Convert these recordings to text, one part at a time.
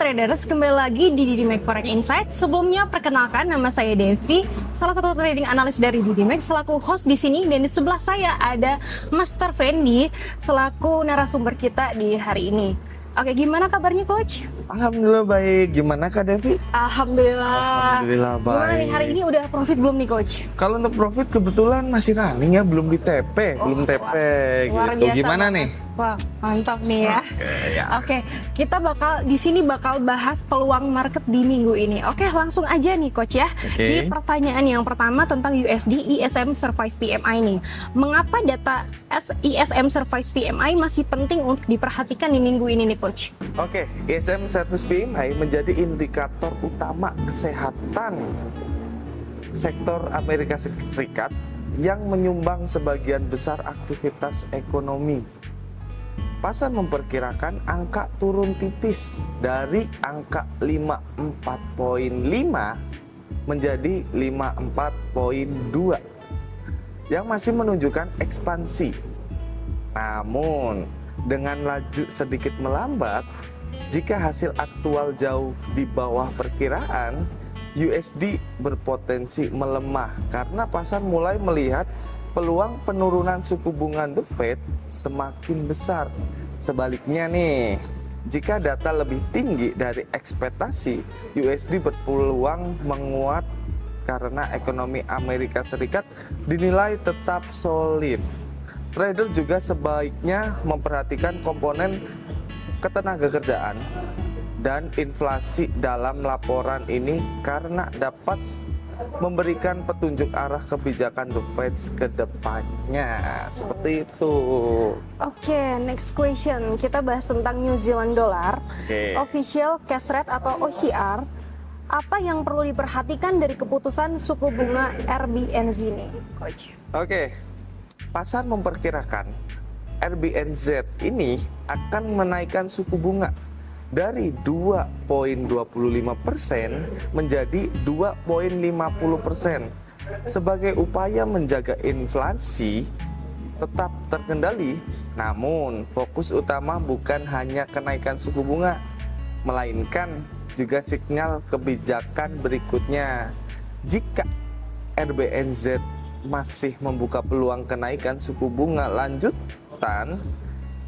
traders, kembali lagi di DidiMax Forex Insight. Sebelumnya perkenalkan, nama saya Devi, salah satu trading analis dari DidiMax, selaku host di sini, dan di sebelah saya ada Master Fendi selaku narasumber kita di hari ini. Oke, gimana kabarnya Coach? Alhamdulillah baik. Gimana Kak Devi? Alhamdulillah Baik. Gimana nih, hari ini udah profit belum nih Coach? Kalau untuk profit kebetulan masih running ya, belum di TP, belum TP luar gitu. biasa Gimana banget. nih? Wah, mantap nih ya. Ya. Oke, kita di sini bakal bahas peluang market di minggu ini. Oke, langsung aja nih Coach ya. Di pertanyaan yang pertama tentang USD ISM Service PMI nih. Mengapa data ISM Service PMI masih penting untuk diperhatikan di minggu ini nih Coach? Oke, ISM Service PMI menjadi indikator utama kesehatan sektor Amerika Serikat yang menyumbang sebagian besar aktivitas ekonomi. Pasar memperkirakan angka turun tipis dari angka 54,5 menjadi 54,2 yang masih menunjukkan ekspansi. Namun, dengan laju sedikit melambat, jika hasil aktual jauh di bawah perkiraan, USD berpotensi melemah karena pasar mulai melihat peluang penurunan suku bunga The Fed semakin besar. Sebaliknya nih, jika data lebih tinggi dari ekspektasi, USD berpeluang menguat karena ekonomi Amerika Serikat dinilai tetap solid. Trader juga sebaiknya memperhatikan komponen ketenagakerjaan dan inflasi dalam laporan ini karena dapat memberikan petunjuk arah kebijakan The Fed ke depannya. Seperti itu. Oke, next question. Kita bahas tentang New Zealand Dollar. Official Cash Rate atau OCR. Apa yang perlu diperhatikan dari keputusan suku bunga RBNZ ini, Coach? Oke, pasar memperkirakan RBNZ ini akan menaikkan suku bunga dari 2,25% menjadi 2,50% sebagai upaya menjaga inflasi tetap terkendali. Namun, fokus utama bukan hanya kenaikan suku bunga, melainkan juga sinyal kebijakan berikutnya. Jika RBNZ masih membuka peluang kenaikan suku bunga lanjutan,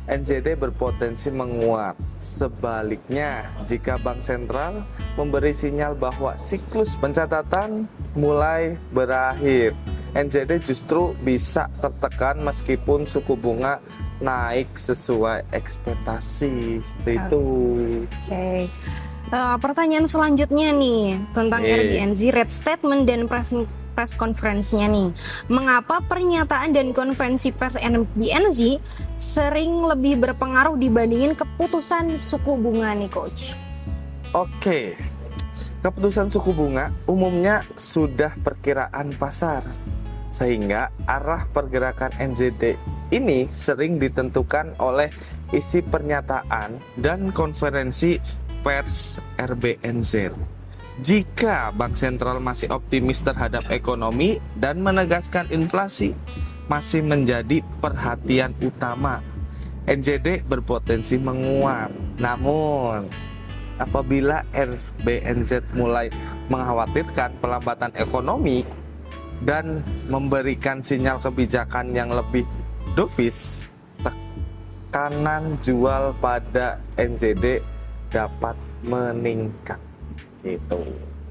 NZD berpotensi menguat. Sebaliknya, jika Bank Sentral memberi sinyal bahwa siklus pencatatan mulai berakhir, NZD justru bisa tertekan meskipun suku bunga naik sesuai ekspektasi. Seperti itu. Oke. Pertanyaan selanjutnya nih tentang RBNZ rate statement dan press conference-nya nih. Mengapa pernyataan dan konferensi pers RBNZ sering lebih berpengaruh dibandingin keputusan suku bunga nih Coach? Oke, keputusan suku bunga umumnya sudah perkiraan pasar, sehingga arah pergerakan NZD ini sering ditentukan oleh isi pernyataan dan konferensi pers RBNZ. Jika Bank Sentral masih optimis terhadap ekonomi dan menegaskan inflasi masih menjadi perhatian utama, NZD berpotensi menguat. Namun, apabila RBNZ mulai mengkhawatirkan pelambatan ekonomi dan memberikan sinyal kebijakan yang lebih dovish, tekanan jual pada NZD dapat meningkat. Gitu.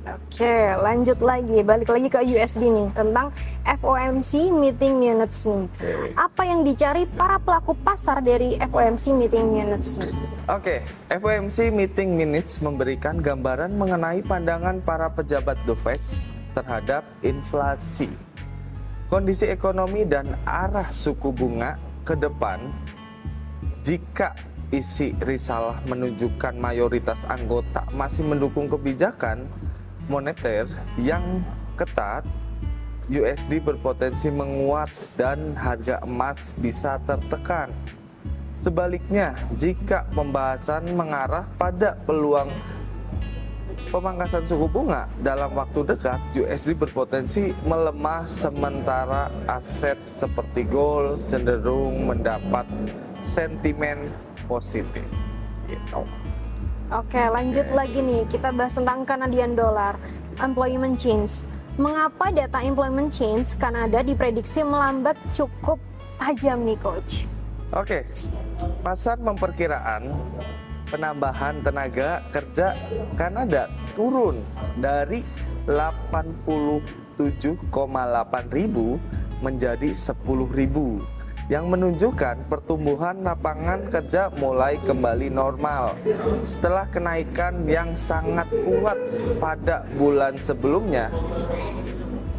Oke, lanjut lagi, balik lagi ke USD nih tentang FOMC meeting minutes nih. Apa yang dicari para pelaku pasar dari FOMC meeting minutes nih? Oke, FOMC meeting minutes memberikan gambaran mengenai pandangan para pejabat The Fed terhadap inflasi, kondisi ekonomi dan arah suku bunga ke depan. Jika isi risalah menunjukkan mayoritas anggota masih mendukung kebijakan moneter yang ketat, USD berpotensi menguat dan harga emas bisa tertekan. Sebaliknya, jika pembahasan mengarah pada peluang pemangkasan suku bunga dalam waktu dekat, USD berpotensi melemah sementara aset seperti gold cenderung mendapat sentimen positif. Gitu. Oke, lanjut Oke. lagi nih. Kita bahas tentang Canadian dollar, employment change. Mengapa data employment change Kanada diprediksi melambat cukup tajam nih, Coach? Oke, pasar memperkiraan penambahan tenaga kerja Kanada turun dari 87,8 ribu menjadi 10 ribu, yang menunjukkan pertumbuhan lapangan kerja mulai kembali normal setelah kenaikan yang sangat kuat pada bulan sebelumnya.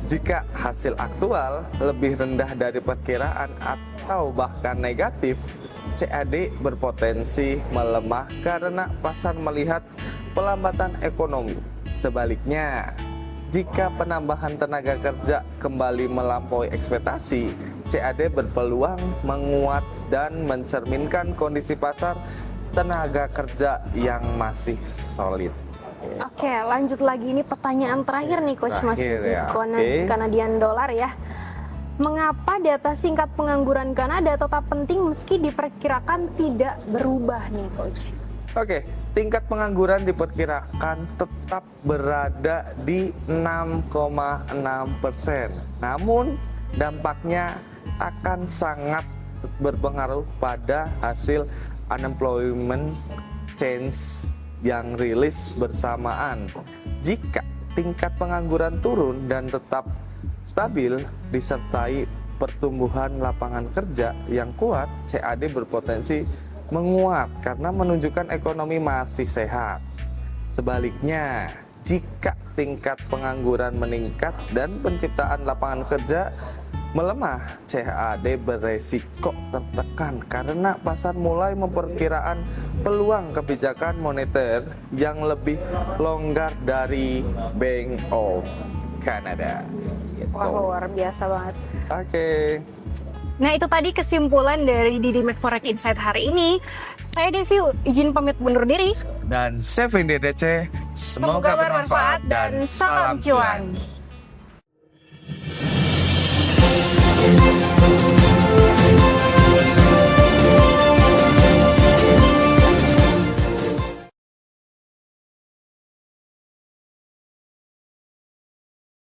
Jika hasil aktual lebih rendah dari perkiraan atau bahkan negatif, CAD berpotensi melemah karena pasar melihat pelambatan ekonomi. Sebaliknya, jika penambahan tenaga kerja kembali melampaui ekspektasi, CAD berpeluang menguat dan mencerminkan kondisi pasar tenaga kerja yang masih solid. Oke, lanjut lagi. Ini pertanyaan terakhir nih, Coach. Masih Terakhir ya, oke. Canadian dollar ya. Mengapa data singkat pengangguran Kanada tetap penting meski diperkirakan tidak berubah nih, Coach? Oke, tingkat pengangguran diperkirakan tetap berada di 6,6%. Namun, dampaknya akan sangat berpengaruh pada hasil unemployment change yang rilis bersamaan. Jika tingkat pengangguran turun dan tetap stabil disertai pertumbuhan lapangan kerja yang kuat, CAD berpotensi menguat karena menunjukkan ekonomi masih sehat. Sebaliknya, jika tingkat pengangguran meningkat dan penciptaan lapangan kerja melemah, CAD beresiko tertekan karena pasar mulai memperkiraan peluang kebijakan moneter yang lebih longgar dari Bank of Canada. Gitu. Wah, luar biasa banget. Oke. Nah, itu tadi kesimpulan dari Didi Mac Forex Insight hari ini. Saya Devi, izin pamit undur diri. Dan Sevin DDC, semoga bermanfaat dan salam cuan.